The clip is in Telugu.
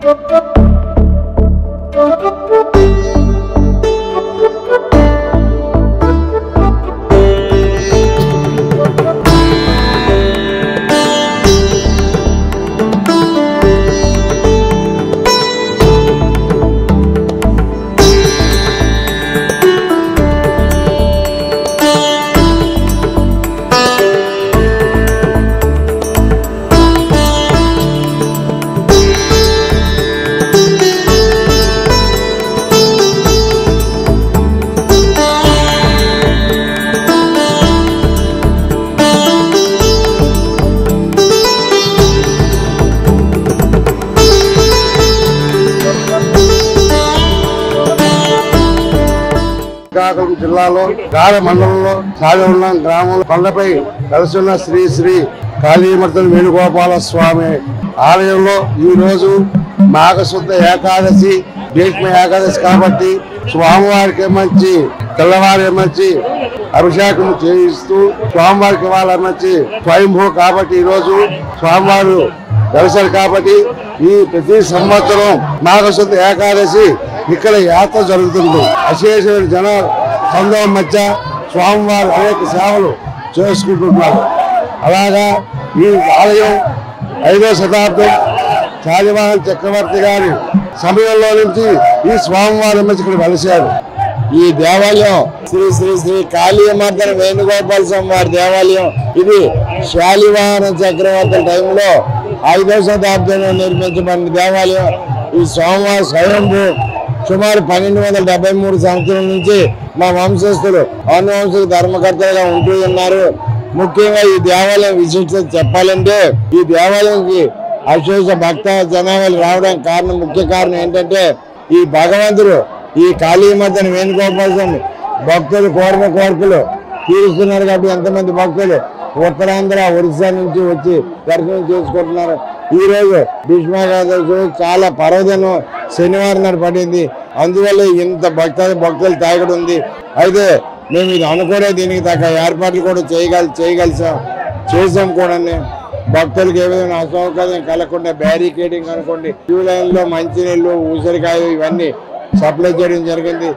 శ్రీకాకుళం జిల్లాలో గాల మండలంలో సాగవున్న గ్రామంలో కొండపై కలిసి ఉన్న శ్రీ శ్రీ కాళీమర్దన వేణుగోపాల స్వామి ఆలయంలో ఈ రోజు మాఘశుద్ధ ఏకాదశి భీష్మ ఏకాదశి కాబట్టి స్వామివారికి మంచి తెల్లవారి మంచి అభిషేకం చేయిస్తూ స్వామివారికి వాళ్ళ మంచి స్వయంభూ కాబట్టి ఈ రోజు స్వామివారు దర్శనం కాబట్టి ఈ ప్రతి సంవత్సరం మాఘశుద్ధ ఏకాదశి ఇక్కడ యాత్ర జరుగుతుంది. అశేషమైన జన సందర్భం మధ్య స్వామివారు అనేక సేవలు చేసుకుంటున్నారు. అలాగా ఈ ఆలయం 5వ శతాబ్దం శాలివాహన చక్రవర్తి గారి సమయంలో నుంచి ఈ స్వామివారి మధ్య ఇక్కడ వెలిశారు. ఈ దేవాలయం శ్రీ శ్రీ శ్రీ కాళీమర్దన వేణుగోపాల స్వామి వారి దేవాలయం. ఇది శాలివాహన చక్రవర్తి టైంలో 5వ శతాబ్దంలో నిర్మించబడిన దేవాలయం. ఈ స్వామివారి స్వయంభూ సుమారు 1273 సంవత్సరం నుంచి మా వంశస్థులు అనువంశిక ధర్మకర్తలుగా ఉంటూ ఉన్నారు. ముఖ్యంగా ఈ దేవాలయం విశిష్టత చెప్పాలంటే ఈ దేవాలయంకి అశేష భక్త జనాభాలు రావడానికి కారణం ముఖ్య కారణం ఏంటంటే ఈ భగవంతుడు ఈ కాళీమర్దన వేణుగోపాల స్వామి భక్తులు కోరికలు తీరుస్తున్నారు కాబట్టి ఎంతమంది భక్తులు ఉత్తరాంధ్ర ఒరిస్సా నుంచి వచ్చి దర్శనం చేసుకుంటున్నారు. ఈ రోజు భీష్మేకాదశి చాలా పర్వదినం శనివారం నాడు పడింది. అందువల్ల ఇంత భక్తులు తాగడం ఉంది. అయితే మేము ఇది అనుకునే దీనికి తగ్గ ఏర్పాట్లు కూడా చేసాం కూడా. భక్తులకు ఏ విధంగా అసౌకర్యం కలగకుండా బ్యారికేడింగ్ అనుకోండి, క్యూ లైన్ లో మంచినీళ్ళు ఉసిరికాయలు ఇవన్నీ సప్లై చేయడం జరిగింది.